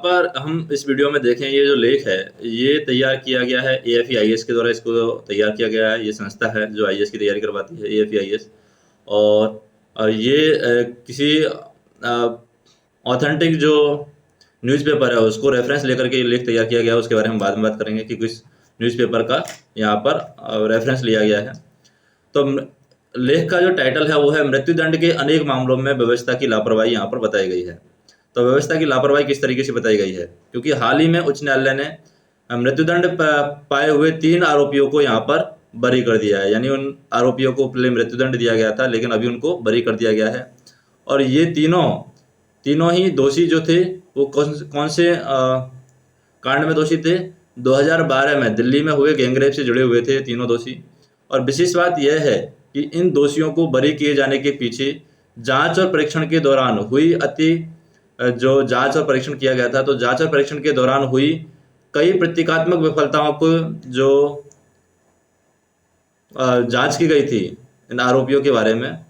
पर हम इस वीडियो में देखें, ये जो लेख है ये तैयार किया गया है AFE-IAS के द्वारा। इसको तैयार किया गया है, ये संस्था है जो IAS की तैयारी करवाती है, AFE-IAS। और ये किसी ऑथेंटिक जो न्यूज़पेपर है उसको रेफरेंस लेकर के ये लेख तैयार किया गया है। उसके बारे में बाद में बात करेंगे कि किस न्यूज़पेपर का यहाँ पर रेफरेंस लिया गया है। तो लेख का जो टाइटल है वो है मृत्युदंड के अनेक मामलों में व्यवस्था की लापरवाही यहाँ पर बताई गई है। तो व्यवस्था की लापरवाही किस तरीके से बताई गई है, क्योंकि हाल ही में उच्च न्यायालय ने मृत्युदंड पाए हुए 3 आरोपियों को यहाँ पर बरी कर दिया है। यानी उन आरोपियों को पहले मृत्युदंड दिया गया था, लेकिन अभी उनको बरी कर दिया गया है। और ये तीनों ही दोषी जो थे वो कौन से कांड में दोषी थे? 2012 में दिल्ली में हुए गैंगरेप से जुड़े हुए थे तीनों दोषी। और विशेष बात यह है कि इन दोषियों को बरी किए जाने के पीछे जांच और परीक्षण के दौरान हुई जो जांच और परीक्षण किया गया था, तो जांच और परीक्षण के दौरान हुई कई प्रतीकात्मक विफलताओं को जो जांच की गई थी इन आरोपियों के बारे में।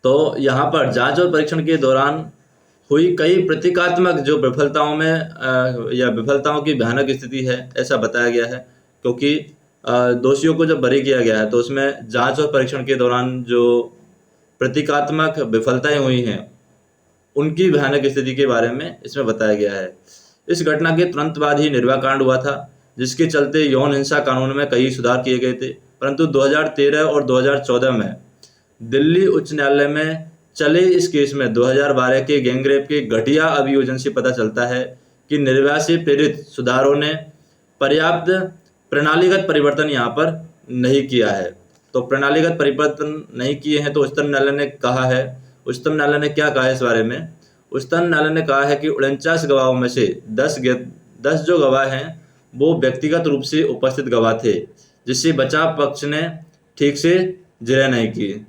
तो यहाँ पर जांच और परीक्षण के दौरान हुई कई प्रतीकात्मक जो विफलताओं में या विफलताओं की भयानक स्थिति है, ऐसा बताया गया है। क्योंकि दोषियों को जब बरी किया गया है तो उसमें जांच और परीक्षण के दौरान जो प्रतीकात्मक विफलताएं हुई हैं उनकी भयानक स्थिति के बारे में इसमें बताया गया है। इस घटना के तुरंत बाद ही निर्भया कांड हुआ था, जिसके चलते यौन हिंसा कानून में कई सुधार किए गए थे। परंतु 2013 और 2014 में दिल्ली उच्च न्यायालय में चले इस केस में 2012 के गैंगरेप के घटिया अभियोजन से पता चलता है कि निर्भया से प्रेरित सुधारों ने पर्याप्त प्रणालीगत परिवर्तन यहाँ पर नहीं किया है। तो प्रणालीगत परिवर्तन नहीं किए हैं तो उच्चतम न्यायालय ने कहा है, उच्चतम न्यायालय ने क्या कहा है इस बारे में? उच्चतम न्यायालय ने कहा है कि 49 गवाहों में से 10 जो गवाह हैं वो व्यक्तिगत रूप से उपस्थित गवाह थे, जिससे बचाव पक्ष ने ठीक से जिरह नहीं की।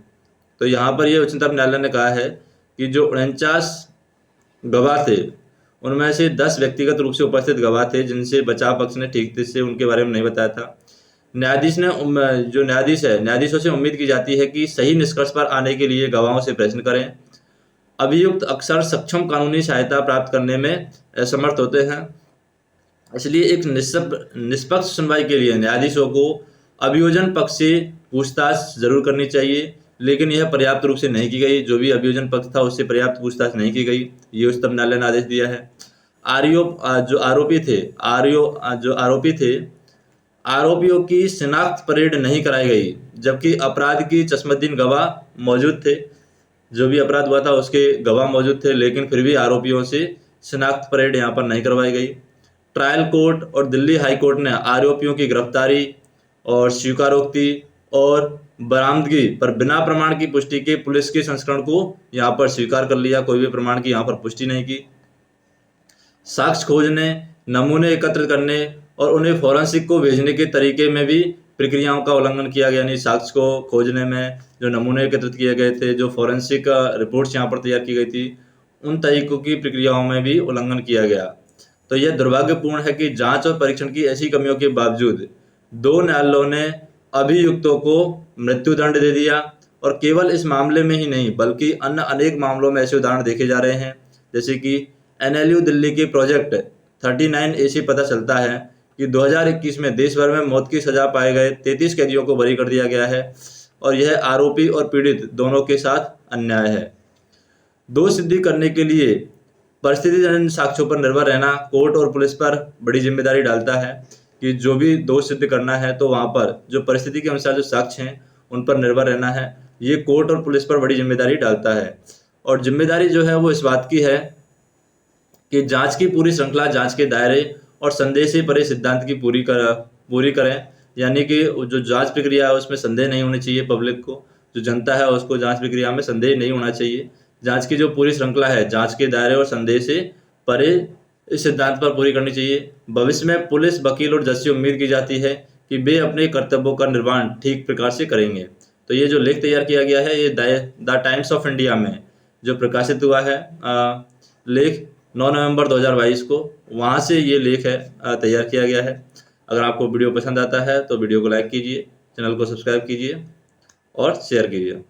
तो यहाँ पर ये उच्चतम न्यायालय ने कहा है कि जो 49 गवाह थे उनमें से 10 व्यक्तिगत रूप से उपस्थित गवाह थे, जिनसे बचाव पक्ष ने ठीक से उनके बारे में नहीं बताया था। न्यायाधीशों से उम्मीद की जाती है कि सही निष्कर्ष पर आने के लिए गवाहों से प्रश्न करें। अभियुक्त अक्सर सक्षम कानूनी सहायता प्राप्त करने में असमर्थ होते हैं, इसलिए एक निष्पक्ष सुनवाई के लिए न्यायाधीशों को अभियोजन पक्ष से पूछताछ जरूर करनी चाहिए, लेकिन यह पर्याप्त रूप से नहीं की गई। जो भी अभियोजन पक्ष था उससे पर्याप्त पूछताछ नहीं की गई, ये उच्चतम न्यायालय ने आदेश दिया है। आरोपियों की शिनाख्त परेड नहीं कराई गई, जबकि अपराध की चश्मदीद गवाह मौजूद थे। जो भी अपराध हुआ था उसके गवाह मौजूद थे, लेकिन फिर भी आरोपियों से शिनाख्त परेड यहाँ पर नहीं करवाई गई। ट्रायल कोर्ट और दिल्ली हाई कोर्ट ने आरोपियों की गिरफ्तारी और स्वीकारोक्ति और बरामदगी पर बिना प्रमाण की पुष्टि के पुलिस के संस्करण को यहाँ पर स्वीकार कर लिया। कोई भी प्रमाण की यहाँ पर पुष्टि नहीं की। साक्ष्य खोजने, नमूने एकत्रित करने और उन्हें फॉरेंसिक को भेजने के तरीके में भी प्रक्रियाओं का उल्लंघन किया गया। यानी साक्ष्य को खोजने में जो नमूने एकत्रित किए गए थे, जो फॉरेंसिक रिपोर्ट्स यहाँ पर तैयार की गई थी, उन तरीकों की प्रक्रियाओं में भी उल्लंघन किया गया। तो यह दुर्भाग्यपूर्ण है कि जांच और परीक्षण की ऐसी कमियों के बावजूद 2 न्यायालयों ने अभियुक्तों को मृत्युदंड दे दिया। और केवल इस मामले में ही नहीं बल्कि अन्य अनेक मामलों में ऐसे उदाहरण देखे जा रहे हैं। जैसे कि NLU दिल्ली के प्रोजेक्ट 39A से पता चलता है कि 2021 में देश भर में मौत की सजा पाए गए 33 कैदियों को बरी कर दिया गया है, और यह आरोपी और पीड़ित दोनों के साथ अन्याय है। दोष सिद्धि करने के लिए परिस्थितिजन्य साक्ष्यों पर निर्भर रहना कोर्ट और पुलिस पर बड़ी जिम्मेदारी डालता है कि जो भी दोष सिद्ध करना है तो वहाँ पर जो परिस्थिति के अनुसार जो साक्ष्य हैं उन पर निर्भर रहना है। ये कोर्ट और पुलिस पर बड़ी जिम्मेदारी डालता है। और जिम्मेदारी जो है वो इस बात की है कि जांच की पूरी श्रृंखला, जांच के दायरे और संदेह से परे सिद्धांत की पूरी करें। यानी कि जो जांच प्रक्रिया है उसमें संदेह नहीं होनी चाहिए। पब्लिक को, जो जनता है उसको जांच प्रक्रिया में संदेह नहीं होना चाहिए। जांच की जो पूरी श्रृंखला है, जांच के दायरे और संदेह से परे इस सिद्धांत पर पूरी करनी चाहिए। भविष्य में पुलिस, वकील और जज से उम्मीद की जाती है कि वे अपने कर्तव्यों का निर्वहन ठीक प्रकार से करेंगे। तो ये जो लेख तैयार किया गया है, ये द टाइम्स ऑफ इंडिया में जो प्रकाशित हुआ है लेख 9 नवंबर 2022 को, वहाँ से ये लेख है तैयार किया गया है। अगर आपको वीडियो पसंद आता है तो वीडियो को लाइक कीजिए, चैनल को सब्सक्राइब कीजिए और शेयर कीजिए।